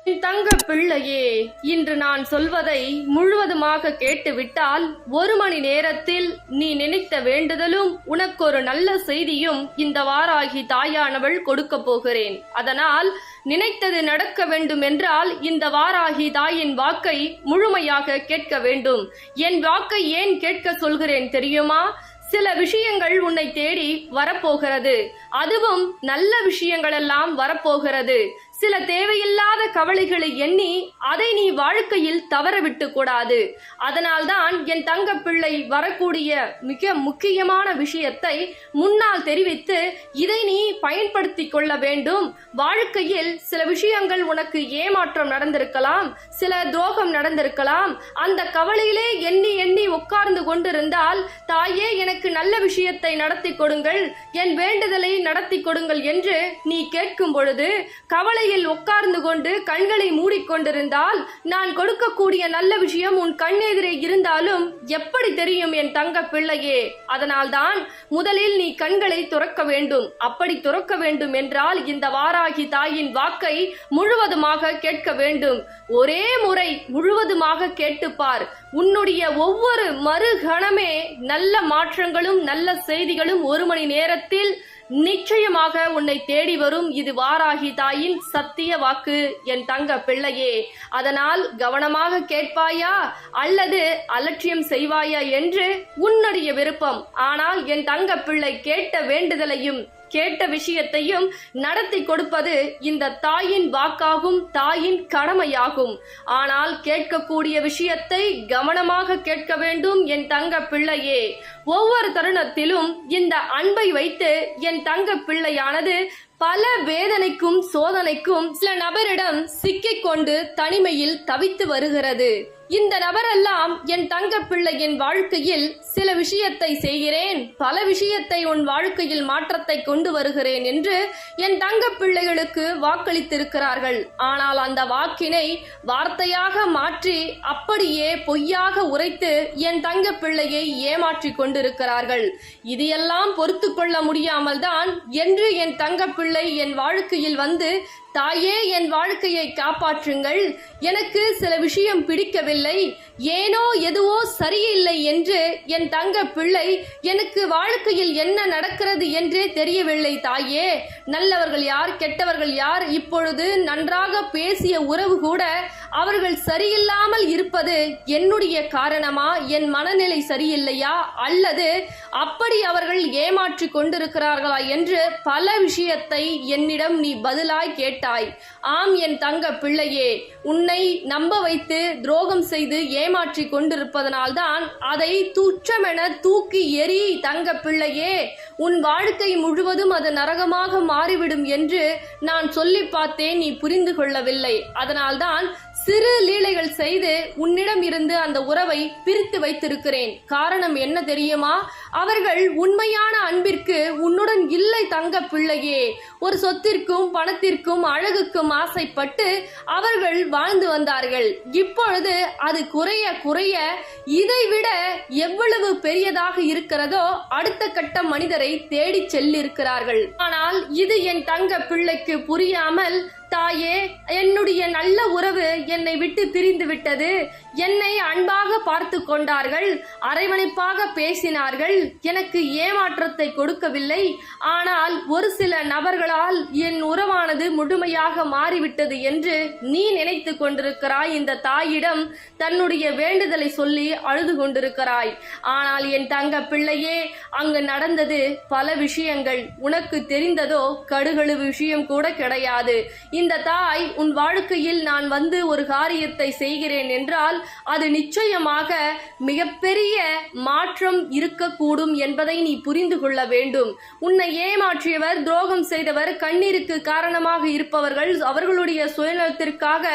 என் தங்க பிள்ளையே, இன்று நான் சொல்வதை முழுவதுமாக கேட்டுவிட்டால் 1 மணி நேரத்தில் நீ நினைத்த வேண்டுதலும் உனக்கு ஒரு நல்ல செய்தியும் இந்த வாராகி தாயானவள் கொடுக்க போகிறேன். அதனால் நினைத்தது நடக்க வேண்டும் என்றால் இந்த வாராகி தாயின் வாக்கை முழுமையாக கேட்க வேண்டும். என் வாக்கை ஏன் கேட்க சொல்கிறேன் தெரியுமா? சில விஷயங்கள் உன்னை தேடி வரப்போகிறது. அதுவும் நல்ல விஷயங்கள் எல்லாம் வரப்போகிறது. சில தேவையில்லாத கவலைகளை எண்ணி அதை நீ வாழ்க்கையில் தவறவிட்டு கூடாது. அதனால்தான் என் தங்க பிள்ளை வரக்கூடிய மிக முக்கியமான விஷயத்தை முன்னால் தெரிவித்து இதை நீ பயன்படுத்தி கொள்ள வேண்டும். வாழ்க்கையில் சில விஷயங்கள் உனக்கு ஏமாற்றம் நடந்திருக்கலாம், சில துரோகம் நடந்திருக்கலாம். அந்த கவலையிலே எண்ணி எண்ணி உட்கார்ந்து கொண்டிருந்தால், தாயே எனக்கு நல்ல விஷயத்தை நடத்தி கொடுங்கள், என் வேண்டுதலை நடத்தி கொடுங்கள் என்று நீ கேட்கும் பொழுது கவலையில் உட்கார்ந்து கொண்டு கண்களை மூடிக்கொண்டிருந்தால் நான் கொடுக்கக்கூடிய நல்ல விஷயம் உன் கண்ணெதிரே இருந்தாலும் எப்படி தெரியும் என் தங்க பிள்ளையே? அதனால்தான் முதலில் நீ கண்களை துறக்க வேண்டும். அப்படி துறக்க வேண்டும் என்றால் இந்த வாராகி தாயின் வாக்கை முழுவதுமாக கேட்க வேண்டும். ஒரே முறை முழுவதுமாக கேட்டுப்பார். உன்னுடைய ஒவ்வொரு மறுகணமே நல்ல மாற்றங்களும் நல்ல செய்திகளும் 1 மணி நேரத்தில் நிச்சயமாக உன்னை தேடி வரும். இது வாராகி தாயின் சத்திய வாக்கு என் தங்க பிள்ளையே. அதனால் கவனமாக கேட்பாயா அல்லது அலட்சியம் செய்வாயா என்று உன்னுடைய விருப்பம். ஆனால் என் தங்க பிள்ளை கேட்ட வேண்டுதலையும் கேட்ட விஷயத்தையும் நடத்தி கொடுப்பது இந்த தாயின் வாக்காகும், தாயின் கடமையாகும். ஆனால் கேட்கக்கூடிய விஷயத்தை கவனமாக கேட்க வேண்டும் என் தங்க பிள்ளையே. ஒவ்வொரு தருணத்திலும் இந்த அன்பை வைத்து என் தங்க பிள்ளையானது பல வேதனைக்கும் சோதனைக்கும் சில நபரிடம் சிக்கிக்கொண்டு தனிமையில் தவித்து வருகிறது. இந்த நபரெல்லாம் என் தங்க பிள்ளையின் வாழ்க்கையில் சில விஷயத்தை செய்கிறேன், பல விஷயத்தை உன் வாழ்க்கையில் மாற்றத்தை கொண்டு வருகிறேன் என்று என் தங்க பிள்ளைகளுக்கு வாக்களித்திருக்கிறார்கள். ஆனால் அந்த வாக்கினை வார்த்தையாக மாற்றி அப்படியே பொய்யாக உரைத்து என் தங்க பிள்ளையை ஏமாற்றி கொண்டிருக்கிறார்கள். இது எல்லாம் பொறுத்து கொள்ள முடியாமல் தான் என்று என் தங்க பிள்ளை என் வாழ்க்கையில் வந்து, தாயே என் வாழ்க்கையை காப்பாற்றுங்கள், எனக்கு சில விஷயம் பிடிக்கவில்லை, ஏனோ எதுவோ சரியில்லை என்று என் தங்க பிள்ளை எனக்கு வாழ்க்கையில் என்ன நடக்கிறது என்றே தெரியவில்லை தாயே. நல்லவர்கள் யார், கெட்டவர்கள் யார், இப்பொழுது நன்றாக பேசிய உறவு கூட அவர்கள் சரியில்லாமல் இருப்பது என்னுடைய காரணமா, என் மனநிலை சரியில்லையா, அல்லது அப்படி அவர்கள் ஏமாற்றி கொண்டிருக்கிறார்களா என்று பல விஷயத்தை என்னிடம் நீ பதிலாய் கேட்டாய். ஆம் என் தங்க பிள்ளையே, உன்னை நம்ப வைத்து துரோகம் செய்து ஏமாற்றி கொண்டிருப்பதனால்தான் அதை துச்சமென தூக்கி எறி தங்க பிள்ளையே. உன் வாழ்க்கை முழுவதும் அது நரகமாக மாறிவிடும் என்று நான் சொல்லி பார்த்தேன், நீ புரிந்து கொள்ளவில்லை. அதனால்தான் சிறு லீலைகள் செய்து உன்னிடம் இருந்து அந்த உறவை பிரித்து வைத்திருக்கிறேன். காரணம் என்ன தெரியுமா? அவர்கள் உண்மையான அன்பிற்கு உன்னுடன் இல்லை தங்க பிள்ளையே. ஒரு சொத்திற்கும் பணத்திற்கும் அழகுக்கும் ஆசைப்பட்டு அவர்கள் வாழ்ந்து வந்தார்கள். இப்பொழுது அது குறைய குறைய இதைவிட எவ்வளவு பெரியதாக இருக்கிறதோ அடுத்த கட்ட மனிதரை தேடி செல்லிருக்கிறார்கள். ஆனால் இது என் தங்க பிள்ளைக்கு புரியாமல், தாயே என்னுடைய நல்ல உறவு என்னை விட்டு பிரிந்து விட்டது, என்னை அன்பாக பார்த்து கொண்டார்கள், அரவணைப்பாக பேசினார்கள், எனக்கு ஏமாற்றத்தை கொடுக்கவில்லை, ஆனால் ஒரு சில நபர்களால் என் உறவானது முழுமையாக மாறிவிட்டது என்று நீ நினைத்து கொண்டிருக்கிறாய். இந்த தாயிடம் தன்னுடைய வேண்டுதலை சொல்லி அழுது கொண்டிருக்கிறாய். ஆனால் என் தங்க பிள்ளையே, அங்கு நடந்தது பல விஷயங்கள். உனக்கு தெரிந்ததோ கடுகளு விஷயம் கூட கிடையாது. இந்த தாய் உன் வாழ்க்கையில் நான் வந்து ஒரு காரியத்தை செய்கிறேன் என்றால் அது நிச்சயமாக மிகப்பெரிய மாற்றம் இருக்கக்கூடும் என்பதை நீ புரிந்து கொள்ள வேண்டும். உன்னை ஏமாற்றியவர், துரோகம் செய்தவர், கண்ணீருக்கு காரணமாக இருப்பவர்கள், அவர்களுடைய சுயநலத்திற்காக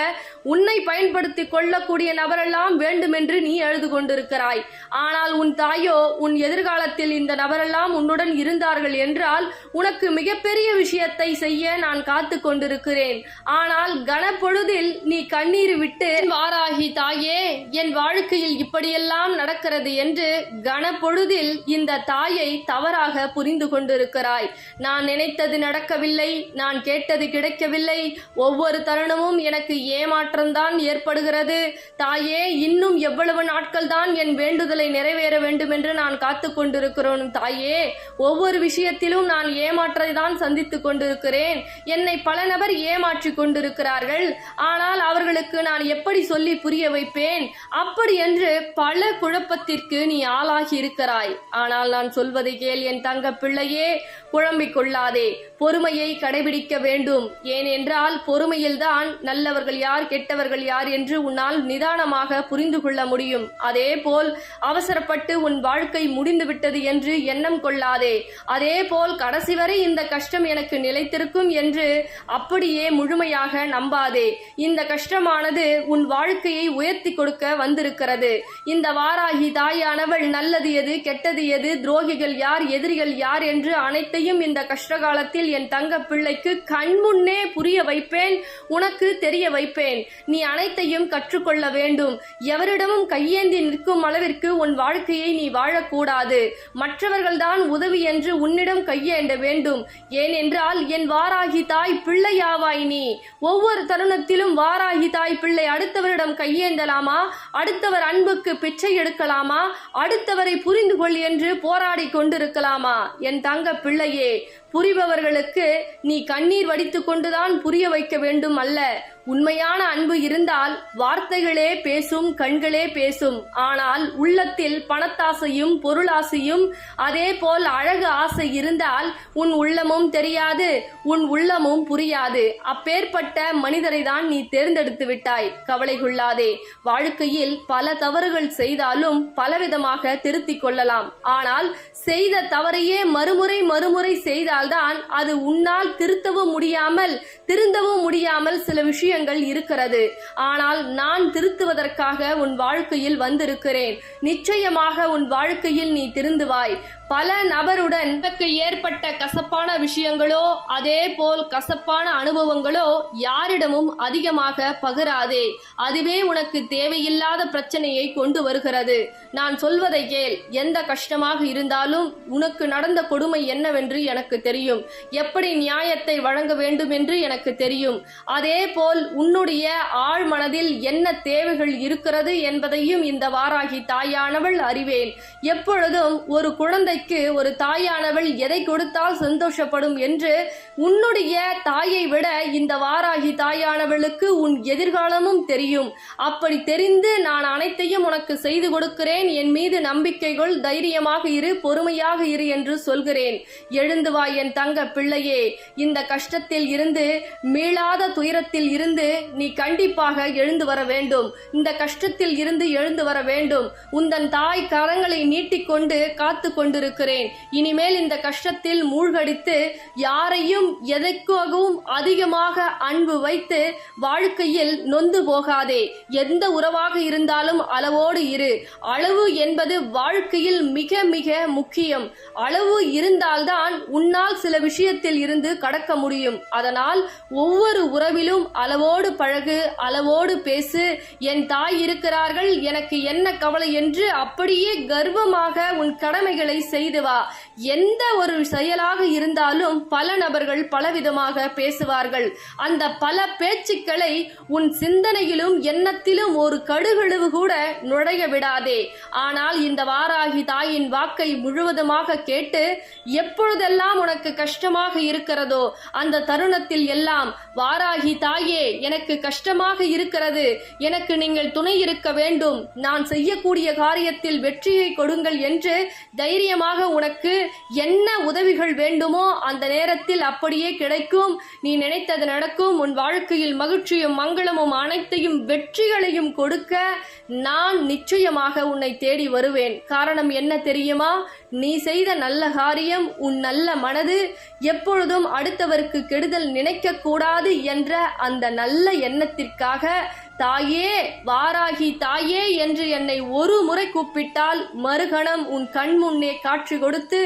உன்னை பயன்படுத்தி கொள்ளக்கூடிய நபரெல்லாம் வேண்டுமென்று நீ அழுது கொண்டிருக்கிறாய். ஆனால் உன் தாயோ உன் எதிர்காலத்தில் இந்த நபரெல்லாம் உன்னுடன் இருந்தார்கள் என்றால் உனக்கு மிகப்பெரிய விஷயத்தை செய்ய நான் காத்து கொண்டிருக்கிறேன். ஆனால் கனப்பொழுதில் நீ கண்ணீர் விட்டு, வாராகி தாயே, என் வாழ்க்கையில் இப்படியெல்லாம் நடக்கிறது என்று கனப்பொழுதில் இந்த தாயை தவறாக புரிந்து கொண்டிருக்கிறாய். நான் நினைத்தது நடக்கவில்லை, நான் கேட்டது கிடைக்கவில்லை, ஒவ்வொரு தருணமும் எனக்கு ஏமாற்றம்தான் ஏற்படுகிறது. தாயே, இன்னும் எவ்வளவு நாட்கள் தான் என் வேண்டுதலை நிறைவேற வேண்டும் என்று நான் காத்து கொண்டிருக்கிறேன். தாயே, ஒவ்வொரு விஷயத்திலும் நான் ஏமாற்றத்தை தான் சந்தித்துக் கொண்டிருக்கிறேன். என்னை பல நபர் ஏமாற்றி கொண்டிருக்கிறார்கள். ஆனால் அவர்களுக்கு நான் எப்படி சொல்லி புரிய வைப்பேன்? அப்படி என்று பல குழப்பத்திற்கு நீ ஆளாகி இருக்கிறாய். ஆனால் நான் சொல்வதை கேள் என் தங்க பிள்ளையே, குழம்பிக் கொள்ளாதே. பொறுமையை கடைபிடிக்க வேண்டும். ஏனென்றால் பொறுமையில்தான் நல்லவர்கள் யார் கெட்டவர்கள் யார் என்று உன்னால் நிதானமாக புரிந்து கொள்ள முடியும். அதே போல் அவசரப்பட்டு உன் வாழ்க்கை முடிந்துவிட்டது என்று எண்ணம் கொள்ளாதே. அதே போல் கடைசி வரை இந்த கஷ்டம் எனக்கு நிலைத்திருக்கும் என்று அப்படியே முழுமையாக நம்பாதே. இந்த கஷ்டமானது உன் வாழ்க்கையை உயர்த்தி கொடுக்க வந்திருக்கிறது. இந்த வாராகி தாயானவள் நல்லது எது கெட்டது எது, துரோகிகள் யார் எதிரிகள் யார் என்று அனைத்தையும் இந்த கஷ்டகாலத்தில் என் தங்க பிள்ளைக்கு கண்முன்னே புரிய வைப்பேன், உனக்கு தெரிய வைப்பேன். நீ அனைத்தையும் கற்றுக்கொள்ள வேண்டும். எவரிடமும் கையேந்தி நிற்கும் அளவிற்கு உன் வாழ்க்கையை நீ வாழக்கூடாது. மற்றவர்கள்தான் உதவி என்று உன்னிடம் கையேந்த வேண்டும். ஏனென்றால் என் வாராகி தாய் பிள்ளையாவாய் நீ. ஒவ்வொரு தருணத்திலும் வாராகி தாய் பிள்ளை அடுத்தவரிடம் கையேந்தலாமா? அடுத்தவர் அன்புக்கு பிச்சை எடுக்கலாமா? அடுத்தவரை புரிந்து கொள் என்று போராடி கொண்டிருக்கலாமா? என் தங்க பிள்ளையே, புரிபவர்களுக்கு நீ கண்ணீர் வடித்து கொண்டுதான் புரிய வைக்க வேண்டும் அல்ல. உண்மையான அன்பு இருந்தால் வார்த்தைகளே பேசும், கண்களே பேசும். ஆனால் உள்ளத்தில் பணத்தாசையும் பொருளாசையும் அதே போல் அழகு ஆசை இருந்தால் உன் உள்ளமும் தெரியாது, உன் உள்ளமும் புரியாது. அப்பேற்பட்ட மனிதரை தான் நீ தேர்ந்தெடுத்து விட்டாய். கவலை கொள்ளாதே. வாழ்க்கையில் பல தவறுகள் செய்தாலும் பலவிதமாக திருத்திக் கொள்ளலாம். ஆனால் செய்த தவறையே மறுமுறை செய்தால்தான் அது உன்னால் திருத்தவும் முடியாமல் திருந்தவும் முடியாமல் சில விஷயங்கள் இருக்கிறது. ஆனால் நான் திருத்துவதற்காக உன் வாழ்க்கையில் வந்திருக்கிறேன். நிச்சயமாக உன் வாழ்க்கையில் நீ திருந்துவாய். பல நபருடன் உனக்கு ஏற்பட்ட கசப்பான விஷயங்களோ அதே போல் கசப்பான அனுபவங்களோ யாரிடமும் அதிகமாக பகிராதே. அதுவே உனக்கு தேவையில்லாத பிரச்சனையை கொண்டு வருகிறது. நான் சொல்வதை கேள். எந்த கஷ்டமாக இருந்தாலும் உனக்கு நடந்த கொடுமை என்னவென்று எனக்கு தெரியும். எப்படி நியாயத்தை வழங்க வேண்டும் என்று எனக்கு தெரியும். அதே போல் உன்னுடைய ஆழ் மனதில் என்ன தேவைகள் இருக்கிறது என்பதையும் இந்த வாராகி தாயானவள் அறிவேன். எப்பொழுதும் ஒரு குழந்தை ஒரு தாயானவள் எதை கொடுத்தால் சந்தோஷப்படும் என்று உன்னுடைய தாயை விட இந்த வாராகி தாயானவளுக்கு உன் எதிர்காலமும் தெரியும். அப்படி தெரிந்து நான் அனைத்தையும் உனக்கு செய்து கொடுக்கிறேன். என் மீது நம்பிக்கை கொள், தைரியமாக இரு, பொறுமையாக இரு என்று சொல்கிறேன். எழுந்து வா என் தங்க பிள்ளையே. இந்த கஷ்டத்தில் இருந்து, மீளாத துயரத்தில் இருந்து நீ கண்டிப்பாக எழுந்து வர வேண்டும். இந்த கஷ்டத்தில் இருந்து எழுந்து வர வேண்டும். உந்தன் தாய் கரங்களை நீட்டிக்கொண்டு காத்து கொண்டிருக்கிறேன். இனிமேல் இந்த கஷ்டத்தில் மூழ்கடித்து யாரையும் எதற்காகவும் அதிகமாக அன்பு வைத்து வாழ்க்கையில் நொந்து போகாதே. எந்த உறவாக இருந்தாலும் அளவோடு இரு. அளவு என்பது வாழ்க்கையில் மிக மிக முக்கியம். அளவு இருந்தால்தான் உன்னால் சில விஷயத்தில் இருந்து கடக்க முடியும். அதனால் ஒவ்வொரு உறவிலும் அளவோடு பழகு, அளவோடு பேசு. என் தாய் இருக்கிறார்கள், எனக்கு என்ன கவலை என்று அப்படியே கர்வமாக உன் கடமைகளை செய்து வா. எந்த ஒரு செயலாக இருந்தாலும் பல நபர்கள் பலவிதமாக பேசுவார்கள். அந்த பல பேச்சுக்களை உன் சிந்தனையிலும் எண்ணத்திலும் ஒரு கடுகளவு கூட நுழைய விடாதே. ஆனால் இந்த வாராகி தாயின் வாக்கை முழுவதுமாக கேட்டு எப்பொழுதெல்லாம் உனக்கு கஷ்டமாக இருக்கிறதோ அந்த தருணத்தில் எல்லாம் வாராகி தாயே, எனக்கு கஷ்டமாக இருக்கிறது, எனக்கு நீங்கள் துணை இருக்க வேண்டும், நான் செய்யக்கூடிய காரியத்தில் வெற்றியை கொடுங்கள் என்று தைரியமாக உனக்கு என்ன உதவிகள் வேண்டுமோ அந்த நேரத்தில் அப்படியே கிடைக்கும். நீ நினைத்தது நடக்கும். உன் வாழ்க்கையில் மகிழ்ச்சியும் மங்களமும் அனைத்தையும் வெற்றிகளையும் கொடுக்க நான் நிச்சயமாக உன்னை தேடி வருவேன். காரணம் என்ன தெரியுமா? நீ செய்த நல்ல காரியம், உன் நல்ல மனது எப்பொழுதும் அடுத்தவருக்கு கெடுதல் நினைக்க கூடாது என்ற அந்த நல்ல எண்ணத்திற்காக தாயே, வாராகி தாயே என்று என்னை ஒரு முறை கூப்பிட்டால் மறுகணம் உன் கண் முன்னே காட்சி கொடுத்து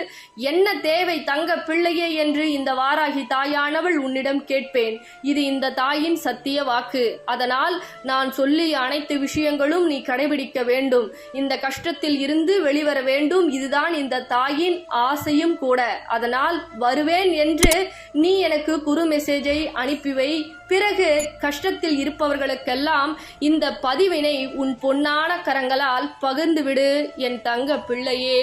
என்ன தேவை தங்க பிள்ளையே என்று இந்த வாராகி தாயானவள் உன்னிடம் கேட்பேன். இது இந்த தாயின் சத்திய வாக்கு. அதனால் நான் சொல்லிய அனைத்து விஷயங்களும் நீ கடைபிடிக்க வேண்டும். இந்த கஷ்டத்தில் இருந்து வெளிவர வேண்டும். இதுதான் இந்த தாயின் ஆசையும் கூட. அதனால் வருவேன் என்று நீ எனக்கு குறு மெசேஜை அனுப்பிவை. பிறகு கஷ்டத்தில் இருப்பவர்களுக்கெல்லாம் இந்த பதிவினை உன் பொன்னான கரங்களால் பகிர்ந்துவிடு என் தங்க பிள்ளையே.